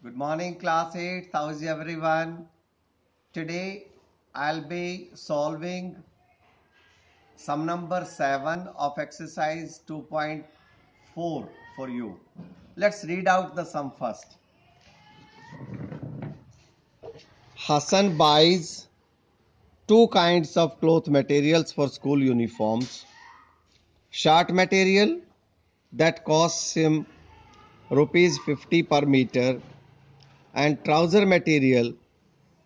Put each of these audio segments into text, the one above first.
Good morning, class 8. How is everyone? Today I'll be solving sum number 7 of exercise 2.4 for you. Let's read out the sum first. Hassan buys two kinds of cloth materials for school uniforms. Shirt material that costs him rupees 50 per meter and trouser material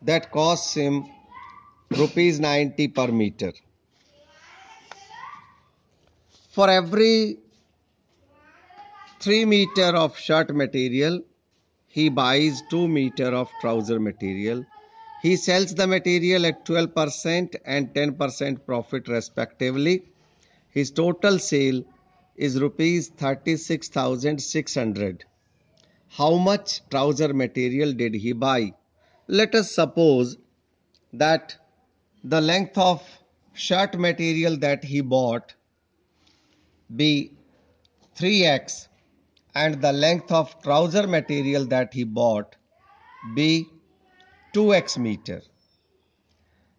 that costs him rupees 90 per meter. For every 3 meter of shirt material, he buys 2 meter of trouser material. He sells the material at 12% and 10% profit respectively. His total sale is rupees 36,600. How much trouser material did he buy? Let us suppose that the length of shirt material that he bought be 3x and the length of trouser material that he bought be 2x meter.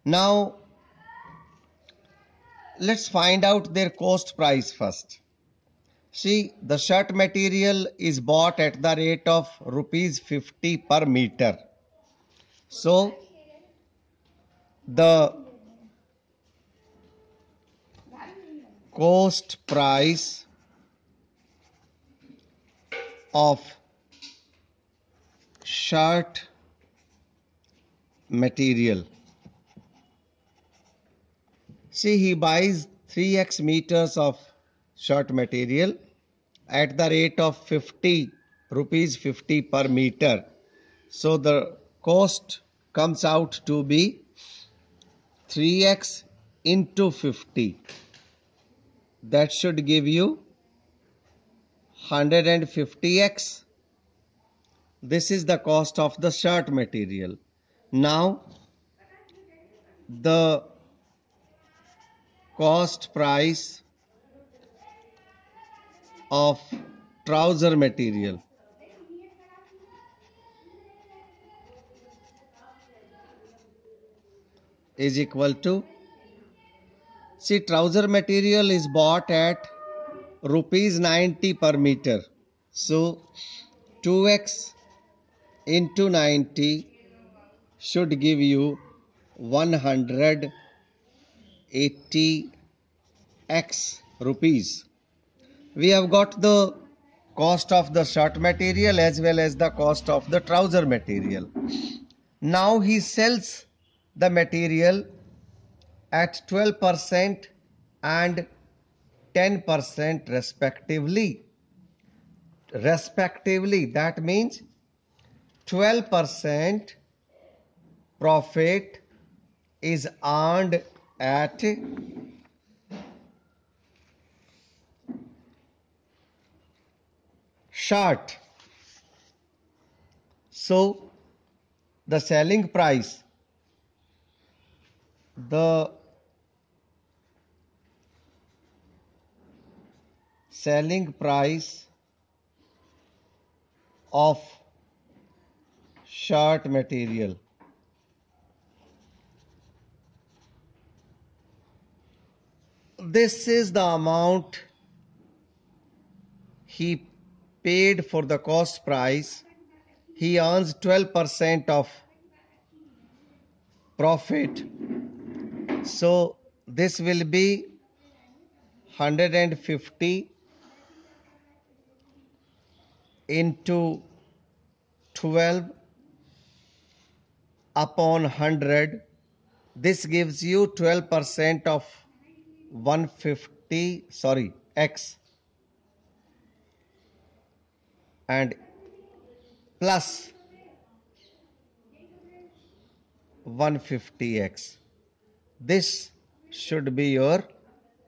Now let's find out their cost price first. See, the shirt material is bought at the rate of rupees 50 per meter. So the cost price of shirt material. See, he buys 3x meters of shirt material at the rate of 50 rupees 50 per meter. So the cost comes out to be 3x into 50. That should give you 150x. This is the cost of the shirt material. Now the cost price of trouser material. Is equal to, see, trouser material is bought at rupees 90 per meter. So 2x into 90 should give you 180x rupees. We have got the cost of the shirt material as well as the cost of the trouser material. Now he sells the material at 12% and 10% respectively. That means 12% profit is earned at shirt. So the selling price of shirt material this is the amount he paid for the cost price. He earns 12% of profit. So this will be 150 into 12 upon 100. This gives you 12% of 150, x, and plus 150x. This should be your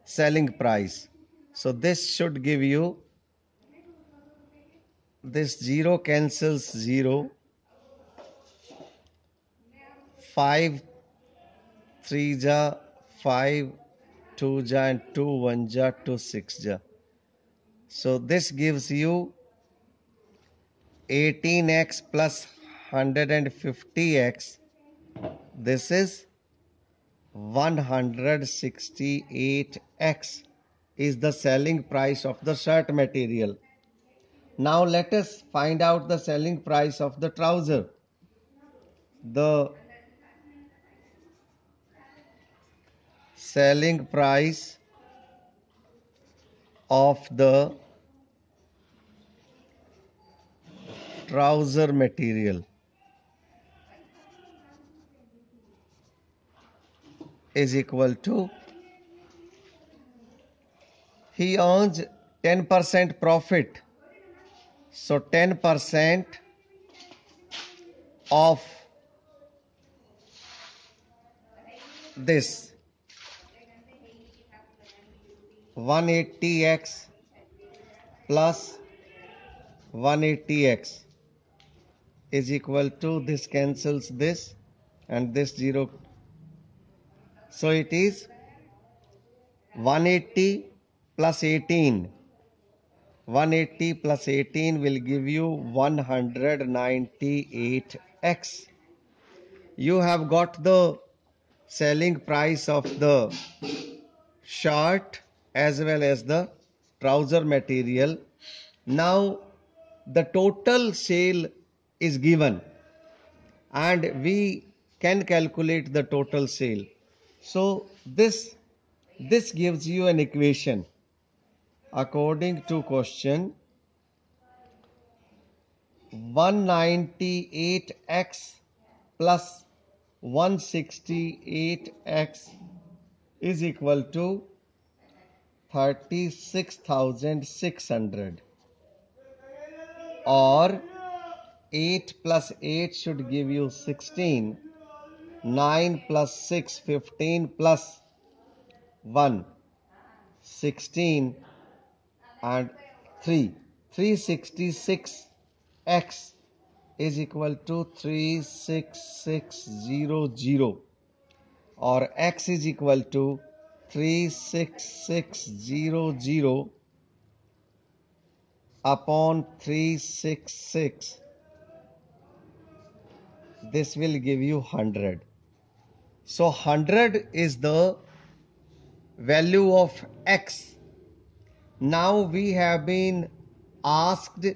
selling price. So this should give you, this 0 cancels 0, 5 3 ja, 5 2 ja, and 2 1 ja, 2 6 ja. So this gives you 18x plus 150x, this is 168x is the selling price of the shirt material. Now let us find out the selling price of the trouser. The selling price of the trouser material is equal to, he earns 10% profit, so 10% of this 180x plus 180x is equal to, this cancels this and this 0, so it is 180 plus 18. 180 plus 18 will give you 198x. You have got the selling price of the shirt as well as the trouser material. Now the total sale is given and we can calculate the total sale. So this gives you an equation. According to question, 198x plus 168x is equal to 36,600, or 8 plus 8 should give you 16, 9 plus 6 15 plus 1 16 and 3 366x is equal to 36600, or x is equal to 36600 upon 366. This will give you 100. So 100 is the value of x. Now we have been asked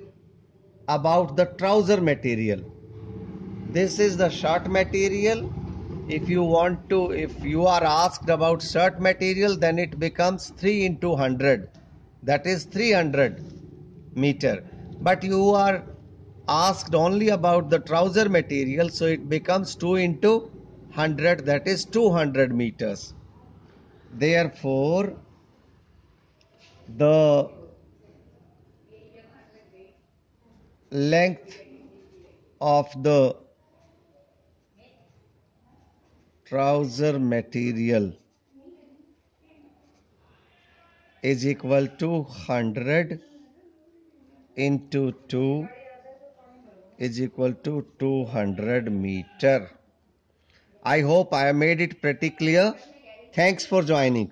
about the trouser material. This is the shirt material. If you are asked about shirt material, then it becomes 3 into 100, that is 300 meter. But you are asked only about the trouser material, so it becomes 2 into 100, that is 200 meters. Therefore, the length of the trouser material is equal to 100 into 2 is equal to 200 meter. I hope I have made it pretty clear. Thanks for joining.